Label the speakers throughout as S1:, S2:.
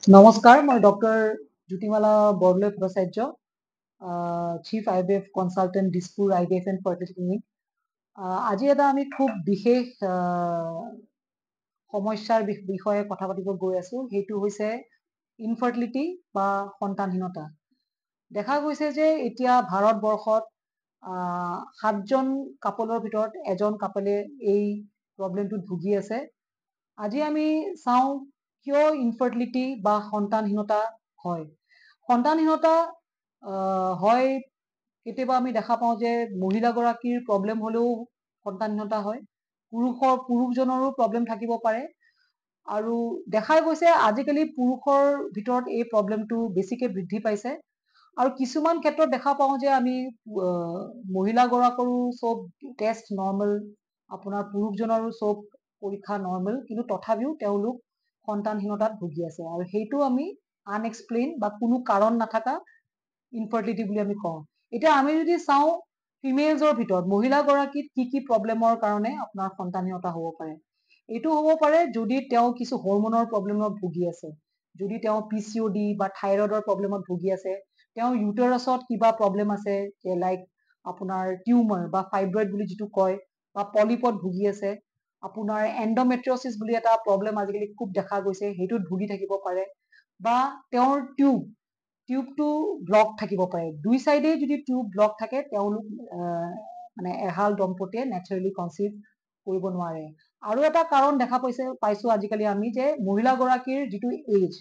S1: নমস্কাৰ, মই doctor Jyotimala Bordoloi Bhattacharya, chief IVF consultant Dispur IVF and fertility clinic. আজি এটা আমি খুব বিশেষ সমস্যাৰ বিষয়ে কথা পাতিব গৈ আছো। সেইটো হৈছে ইনফাৰ্টিলিটি বা সন্তানহীনতা। দেখা গৈছে যে এতিয়া ভাৰতবৰ্ষত 7জন কাপলৰ ভিতৰত এজন কাপলে এই প্ৰব্লেমটোত ভুগি আছে। আজি আমি চাওঁ কিয় ইনফাৰ্টিলিটি বা সন্তানহীনতা হয়। সন্তানহীনতা হয় কেতিয়াবা আমি দেখা পাওঁ যে মহিলাগৰাকীৰ প্ৰব্লেম হ'লেও সন্তানহীনতা হয়। পুৰুষজনৰো প্ৰব্লেম থাকিব পাৰে। আৰু দেখা গৈছে আজিকালি পুৰুষৰ ভিতৰত এই প্ৰব্লেমটো বেছিকে বৃদ্ধি পাইছে। আৰু কিছুমান ক্ষেত্ৰত দেখা পাওঁ যে আমি মহিলাগৰাকৰো চব টেষ্ট নৰ্মেল, আপোনাৰ পুৰুষজনৰো চব পৰীক্ষা নৰ্মেল, কিন্তু তথাপিও তেওঁলোক সন্তানহীনতাত ভুগি আছে। আৰু সেইটো আমি আনএক্সপ্লেইন বা কোনো কাৰণ নাথাকা ইনফাৰ্টিলিটি বুলি আমি কওঁ। এতিয়া আমি যদি চাওঁ ফিমেলছৰ ভিতৰত মহিলাগৰাকীত কি প্ৰব্লেমৰ কাৰণে আপোনাৰ সন্তানহীনতা হ'ব পাৰে। এইটো হ'ব পাৰে যদি তেওঁ কিছু হৰমনৰ প্ৰব্লেমত ভুগি আছে, যদি তেওঁ PCOD বা থাইৰয়ডৰ প্ৰব্লেমত ভুগি আছে, তেওঁ ইউটাৰাছত কিবা প্ৰব্লেম আছে, লাইক আপোনাৰ টিউমাৰ বা ফাইব্ৰইড বুলি যিটো কয়, বা পলিপত ভুগি আছে, আপোনাৰ এণ্ডমেট্ৰিয়চিছ বুলি এটা প্ৰব্লেম আজিকালি খুব দেখা গৈছে, সেইটোত ভুগি থাকিব পাৰে, বা তেওঁৰ টিউবটো ব্লক থাকিব পাৰে। দুই চাইডে যদি টিউব ব্লক থাকে তেওঁলোক মানে এহাল দম্পতিয়ে নেচাৰেলি কনচিভ কৰিব নোৱাৰে। আৰু এটা কাৰণ দেখা পাইছো আজিকালি আমি যে মহিলাগৰাকীৰ যিটো এজ,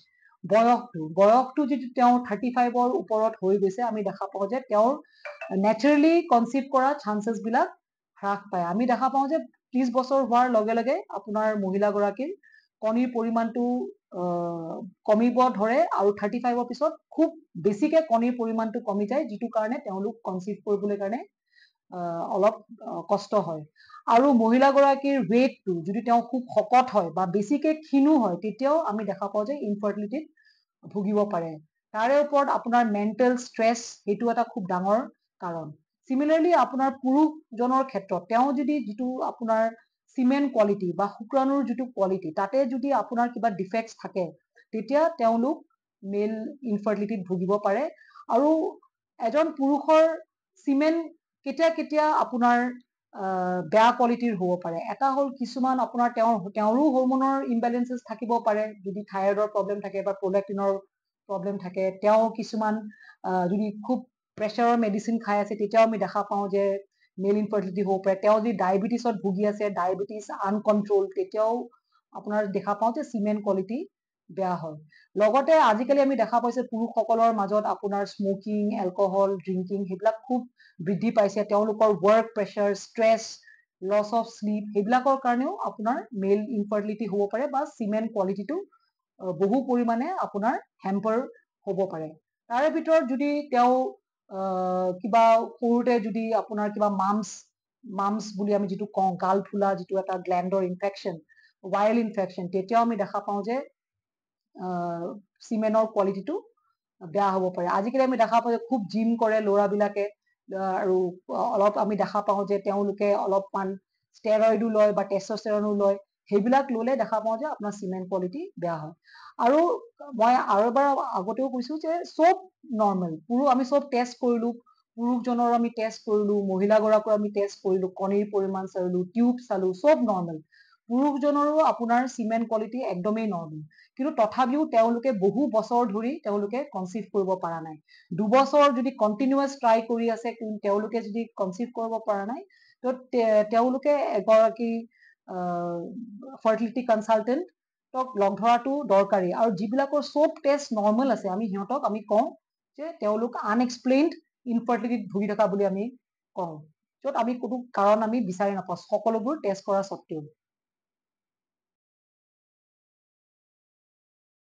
S1: বয়সটো যদি তেওঁ 35ৰ ওপৰত হৈ গৈছে, আমি দেখা পাওঁ যে তেওঁৰ নেচাৰেলি কনচিভ কৰা চান্সেছ বিলাক হ্ৰাস পায়। আমি দেখা পাওঁ যে 30 বছৰ হোৱাৰ লগে লগে আপোনাৰ মহিলাগৰাকীৰ কণীৰ পৰিমাণটো কমিব ধৰে, আৰু 35ৰ পিছত খুব বেছিকে কণীৰ পৰিমাণটো কমি যায়, যিটো কাৰণে তেওঁলোক কনচিভ কৰিবলৈ কাৰণে অলপ কষ্ট হয়। আৰু মহিলাগৰাকীৰ ৱেইটটো যদি তেওঁ খুব শকত হয় বা বেছিকে ক্ষীণো হয়, তেতিয়াও আমি দেখা পাওঁ যে ইনফাৰ্টিলিটিত ভুগিব পাৰে। তাৰে ওপৰত আপোনাৰ মেণ্টেল ষ্ট্ৰেছ, সেইটো এটা খুব ডাঙৰ কাৰণ। চিমিলাৰলি আপোনাৰ পুৰুষজনৰ ক্ষেত্ৰত তেওঁ যদি যিটো আপোনাৰ চিমেন কোৱালিটি বা শুক্ৰাণুৰ যিটো কোৱালিটি, তাতে যদি আপোনাৰ কিবা ডিফেক্টছ থাকে, তেতিয়া তেওঁলোক মেল ইনফাৰ্টিলিটিত ভুগিব পাৰে। আৰু এজন পুৰুষৰ চিমেন কেতিয়া আপোনাৰ বেয়া কোৱালিটিৰ হ'ব পাৰে। এটা হ'ল কিছুমান আপোনাৰ তেওঁৰো হৰমনৰ ইমবেলেঞ্চেছ থাকিব পাৰে, যদি থাইৰয়ডৰ প্ৰব্লেম থাকে বা প্ৰলেক্টিনৰ প্ৰব্লেম থাকে। তেওঁ কিছুমান যদি খুব প্ৰেছাৰৰ মেডিচিন খাই আছে, তেতিয়াও আমি দেখা পাওঁ যে মেল ইনফাৰ্টিলিটি হ'ব পাৰে। তেওঁ যদি ডায়েবেটিছত ভুগি আছে, ডায়েবেটিছ আনকণ্ট্ৰল, তেতিয়াও আপোনাৰ দেখা পাওঁ যে চিমেন কোৱালিটি বেয়া হয়। লগতে আজিকালি আমি দেখা পাইছে পুৰুষসকলৰ মাজত আপোনাৰ স্মকিং, এলকহল, ড্ৰিংকিং সেইবিলাক খুব বৃদ্ধি পাইছে। তেওঁলোকৰ work pressure, stress, loss of sleep, সেইবিলাকৰ কাৰণেও আপোনাৰ মেল ইনফাৰ্টিলিটি হ'ব পাৰে, বা চিমেন কোৱালিটিটো বহু পৰিমাণে আপোনাৰ হেম্পাৰ হ'ব পাৰে। তাৰে ভিতৰত যদি তেওঁ কিবা সৰুতে যদি আপোনাৰ কিবা মামছ বুলি আমি যিটো কওঁ, গাল ফুলা যিটো এটা গ্লেণ্ডৰ ইনফেকশ্যন, ভাইৰেল ইনফেকশ্যন, তেতিয়াও আমি দেখা পাওঁ যে চিমেনৰ কোৱালিটিটো বেয়া হ'ব পাৰে। আজিকালি আমি দেখা পাওঁ যে খুব জিম কৰে ল'ৰাবিলাকে, আৰু অলপ আমি দেখা পাওঁ যে তেওঁলোকে অলপমান ষ্টেৰইডো লয় বা টেষ্টষ্টেৰনো লয়। সেইবিলাক ল'লে দেখা পাওঁ যে আপোনাৰ চিমেন কোৱালিটি বেয়া হয়। আৰু মই আৰু এবাৰ আগতেও কৈছো যে চব নৰ্মেল, আমি চব টেষ্ট কৰিলো, পুৰুষজনৰ আমি টেষ্ট কৰিলো, মহিলাগৰাকীৰ আমি টেষ্ট কৰিলো, কণীৰ পৰিমাণ চালো, টিউব চালো, চব নৰ্মেল। পুৰুষজনৰো আপোনাৰ চিমেন কোৱালিটি একদমেই নৰ্মেল, কিন্তু তথাপিও তেওঁলোকে বহু বছৰ ধৰি তেওঁলোকে কনচিভ কৰিব পৰা নাই। 2 বছৰ যদি কণ্টিনিউৱাছ ট্ৰাই কৰি আছে, তেওঁলোকে যদি কনচিভ কৰিব পৰা নাই, তো তেওঁলোকে এগৰাকী ফাৰ্টিলিটি কনচালটেণ্টক লগ ধৰাটো দৰকাৰী। আৰু যিবিলাকৰ চব টেষ্ট নৰ্মেল আছে, আমি সিহঁতক আমি কওঁ যে তেওঁলোক আনএক্সপ্লেইনড ইনফাৰ্টিলিটিত ভুগি থকা বুলি আমি কওঁ, য'ত আমি কোনো কাৰণ আমি বিচাৰি নাপাওঁ সকলোবোৰ টেষ্ট কৰা স্বত্বেও।